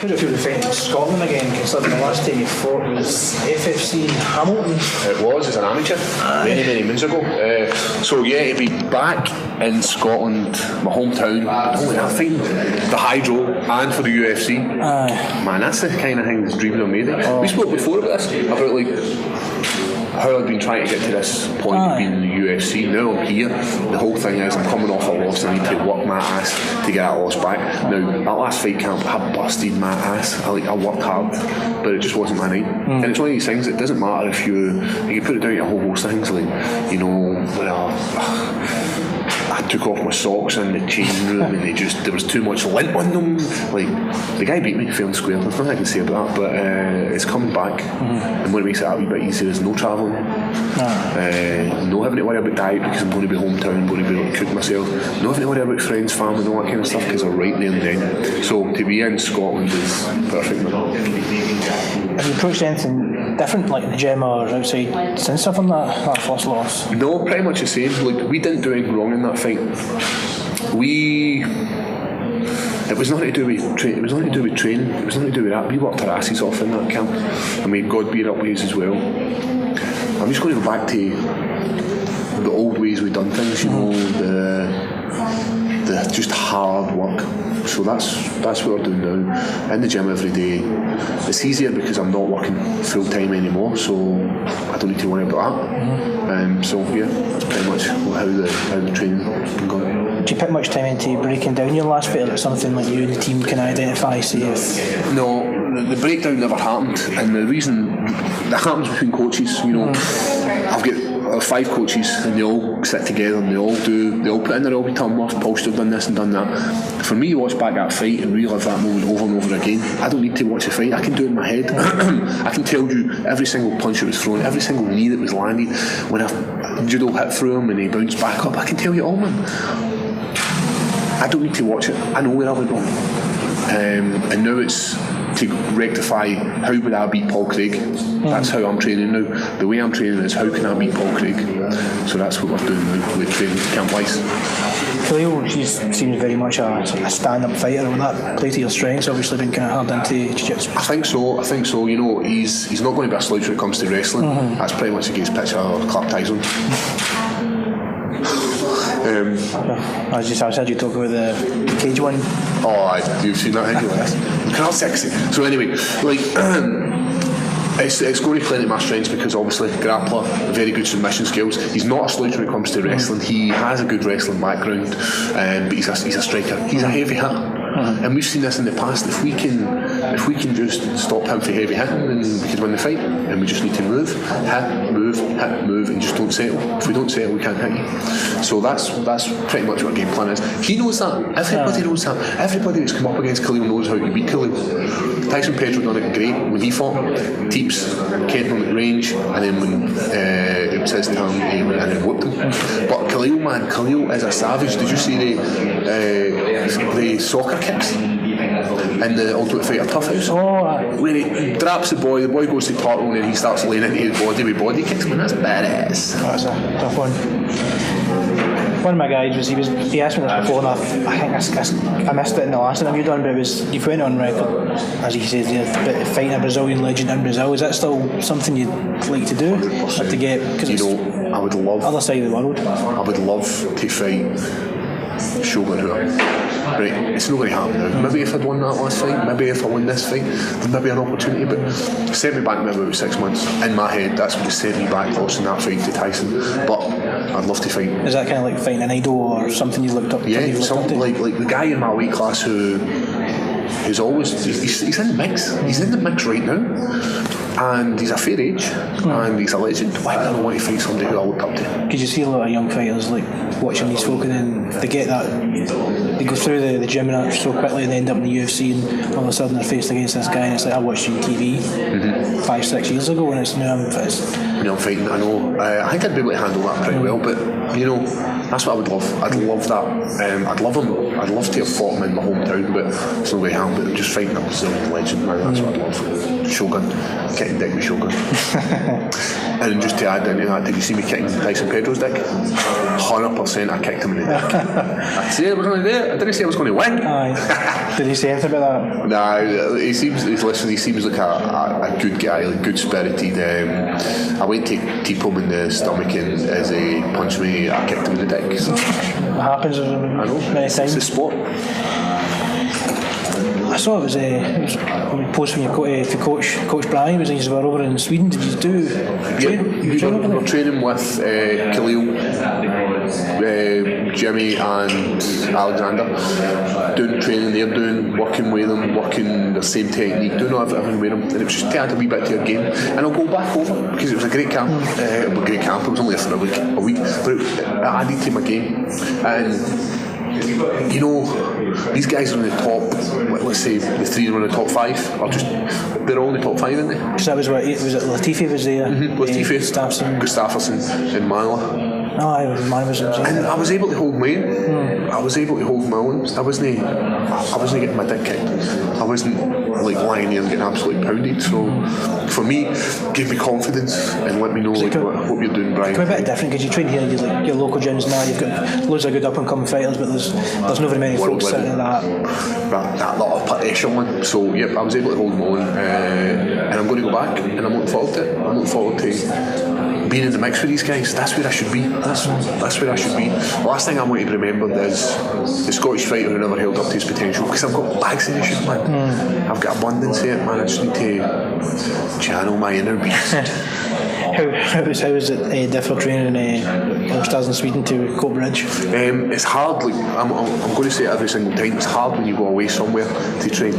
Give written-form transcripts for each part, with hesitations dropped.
How do you feel defending Scotland again, considering the last time you fought was FFC Hamilton? It was as an amateur, many moons ago. So yeah, to be back in Scotland, my hometown, only that thing, the Hydro, and for the UFC, man, that's the kind of thing that's dreaming of me. We spoke before about this, about like how I've been trying to get to this point of being in the UFC. Now I'm here. The whole thing is I'm coming off a loss. I need to work my ass to get that loss back. Now that last fight camp, I busted my ass. I worked hard, but it just wasn't my night. And it's one of these things. It doesn't matter if you put it down to a whole host of things, like when I took off my socks in the changing room and there was too much lint on them. Like, the guy beat me fair and square. There's nothing I can say about that, but it's coming back. And what makes it a wee bit easier is no travelling. No having to worry about diet because I'm going to be hometown, I'm going to be able to cook myself. No having to worry about friends, family, and all that kind of stuff because I'm right there and then. So to be in Scotland is perfect. Have you approached anything different, like in the gym or outside, since having that first loss? No, pretty much the same. Like, we didn't do anything wrong in that fight. It was nothing to do with training. It was nothing to do with training. It was nothing to do with that. We worked our asses off in that camp. I mean, God be it up ways as well. I'm just going to go back to the old ways we've done things. The just hard work. So that's what we're doing now. In the gym every day. It's easier because I'm not working full time anymore, so I don't need to worry about that. So yeah, that's pretty much how the training been going. Do you put much time into breaking down your last fight, or something like you and the team can identify? No, the breakdown never happened, and the reason that happens between coaches, I've got 5 coaches and they all sit together and they all put in their all time off. Paul have done this and done that. For me to watch back that fight and relive that moment over and over again, I don't need to watch the fight. I can do it in my head. I can tell you every single punch that was thrown, every single knee that was landed, when a judo hit through him and he bounced back up. I can tell you all, man. I don't need to watch it. I know where I went wrong. And now it's to rectify how would I beat Paul Craig. That's how I'm training now. The way I'm training is how can I beat Paul Craig. So that's what we're doing now with training camp-wise. Khalil, he seems very much a stand-up fighter. Will that play to your strengths? Obviously been kind of hard into jiu-jitsu. I think so. He's not going to be a slouch when it comes to wrestling. That's pretty much against picture of Clark Tyson. I heard you talk about the cage one. You've seen that, haven't you? It's kind of sexy. So anyway, it's going to play into my strengths because obviously grappler, very good submission skills. He's not a slouch when it comes to wrestling. He has a good wrestling background, but he's a striker. He's a heavy hitter. And we've seen this in the past. If we can just stop him for heavy hitting, then we could win the fight. And we just need to move, and just don't settle. If we don't settle, we can't hit you. So that's pretty much what our game plan is. He knows that. Everybody knows that. Everybody that's come up against Khalil knows how to beat Khalil. Tyson Pedro done it great when he fought. Teeps kept him at range, and then when it says to him, he went in and whooped him. But Khalil is a savage. Did you see the soccer kicks in the Ultimate Fighter Tough House? Where he drops the boy goes to part and he starts laying into his body with body kicks. Man, that's badass. That's a tough one. One of my guys he asked me this before, and I think I missed it in the last interview done, but you went on record, as he says, about fighting a Brazilian legend in Brazil. Is that still something you'd like to do? Or to get, because I would love other side of the world. I would love to fight Shogun Rua. Right, it's not going to happen now. Maybe if I'd won that last fight, maybe if I win this fight, then maybe an opportunity. But it set me back maybe about 6 months. In my head, that's what set me back losing that fight to Tyson. But I'd love to fight. Is that kind of like fighting an idol or something you looked up to? Yeah, something like the guy in my weight class who is always he's in the mix. He's in the mix right now. And he's a fair age, and he's a legend. Why would I want to fight somebody who I look up to? Because you see a lot of young fighters like watching these folk, and then they get that, they go through the gym and that so quickly, and they end up in the UFC, and all of a sudden they're faced against this guy, and it's like I watched you on TV 5-6 years ago, and it's now I'm fighting. I know. I think I'd be able to handle that pretty well, but That's what I would love. I'd love that. I'd love to have fought him in my hometown, but it's no way to happen. But just fighting a Brazilian legend, man, that's what I'd love. Shogun, kicking dick with Shogun. And just to add into that, did you see me kicking Tyson Pedro's dick? 100% I kicked him in the dick. I said I was going to do it. I didn't say I was going to win. Aye. Did he say anything about that? Nah, he seems like a good guy, like good spirited. I went to tip him in the stomach, and as he punched me, I kicked him in the dick. So. It happens I know. many times. It's a sport. I saw it was a post when you go to Coach Brian was you were over in Sweden. Did you do We were training with Khalil, Jimmy and Alexander, doing training there, working with them, working the same technique, doing everything with them, and it was just to add a wee bit to your game. And I'll go back over because it was a great camp. It was only for a week, but it added to my game. And you know, these guys are in the top, let's say the three are in the top 5, or just, they're all in the top 5, aren't they? Because that was what, was it Latifi was there? Latifi, Gustafsson and Mala. Mine was and I was able to hold my own. I was able to hold my own. I wasn't getting my dick kicked. I wasn't like lying there and getting absolutely pounded. So for me, gave me confidence and let me know like, what you're doing, Brian. It's a bit different because you train here, you like your local gyms now. You've got loads of good up and coming fighters, but there's not very many folks sitting in that lot of echelon. So yep, I was able to hold my own, and I'm going to go back, and I'm looking forward to it. I'm looking forward to being in the mix with these guys. That's where I should be. That's where I should be. The last thing I want to be remembered is the Scottish fighter who never held up to his potential, because I've got bags of this shit, man. I've got abundance of it, man. I just need to channel my inner beast. How was it different training in Stars in Sweden to Coatbridge? It's hard. Like I'm going to say it every single time. It's hard when you go away somewhere to train,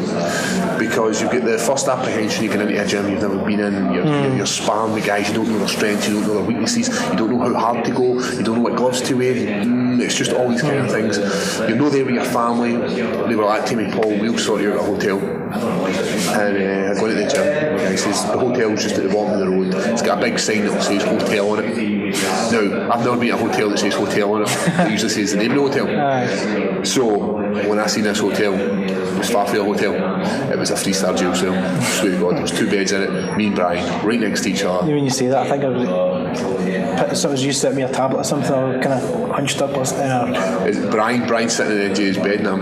because you get the first apprehension. You get into a gym you've never been in. You're sparring with guys. You don't know their strengths. You don't know their weaknesses. You don't know how hard to go. You don't know what gloves to wear. It's just all these kind of things. You're not there with your family. They were like to me, Paul, we'll sort you out at a hotel. And I go into the gym, and the guy says the hotel's just at the bottom of the road. It's got a big sign that says hotel on it. Now, I've never been to a hotel that says hotel on it. It usually says the name of the hotel. So when I seen this hotel, it was far from a hotel. It was a 3-star jail cell. I swear to God, there was 2 beds in it, me and Brian, right next to each other. When you say that, I think I was used to sitting with a tablet or something, or kind of hunched up or something. Brian sitting in the edge of his bed, and it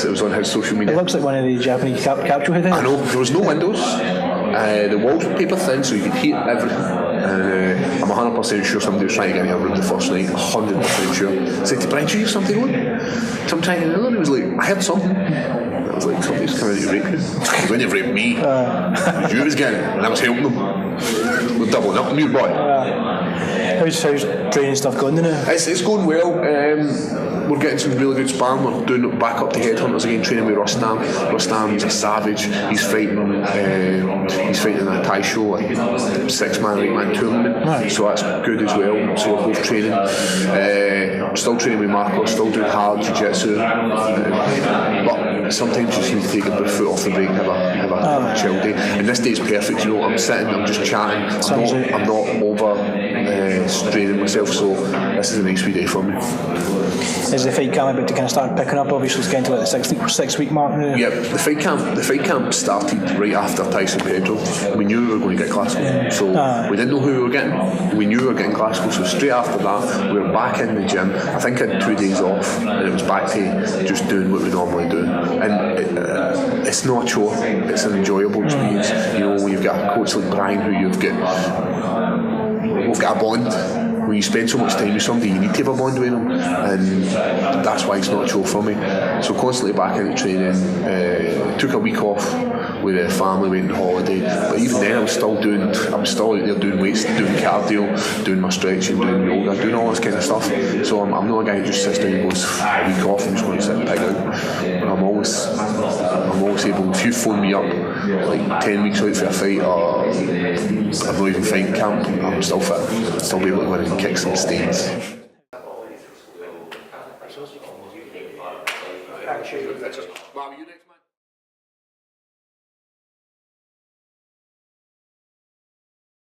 was on his social media. It looks like one of the Japanese capsule headings. I know, there was no windows. The walls were paper thin, so you could hear everything. And I'm 100% sure somebody was trying to get in our room the first night. 100% sure. I said to Brian, do you have something on? So I'm trying to, and he was like, I heard something. I was like, somebody's coming to rape you. He wouldn't have raped me. It was you was getting it, and I was helping them. We're doubling up on you, boy. How's training stuff going now? It's going well. We're getting some really good sparring. We're doing it back up to Headhunters again, training with Rustam. Rustam, he's a savage. He's fighting in a Thai show, a 6-man, 8-man tournament. Right. So that's good as well. So we're both training. Still training with Marco, still doing hard jiu-jitsu. But sometimes you just need to take a foot off the brake and have a chill day. And this day's perfect, you know. I'm sitting, I'm just chatting. I'm not over straining myself, so this is a nice wee day for me. Is the fight camp about to kind of start picking up? Obviously, it's getting to like the 6 week mark now. Yeah, the fight camp started right after Tyson Pedro. We knew we were going to get Glasgow, so we didn't know who we were getting. We knew we were getting Glasgow, so straight after that, we were back in the gym. I think I had 2 days off, and it was back to just doing what we normally do. And it's not a chore; it's an enjoyable experience. You know, when you've got a coach like Brian, who we've got a bond. When you spend so much time with somebody, you need to have a bond with them, and that's why it's not a chore for me. So constantly back into training. Took a week off with the family, went on holiday, but even then I'm still out there doing weights, doing cardio, doing my stretching, doing yoga, doing all this kind of stuff. So I'm not a guy who just sits down and goes a week off and just going to sit and pig out. But I'm always able, if you phone me up like 10 weeks out for a fight, or I'm not even fighting camp, I'm still fit. I'll still be able to go in and kick some stains. Mark, you next, man.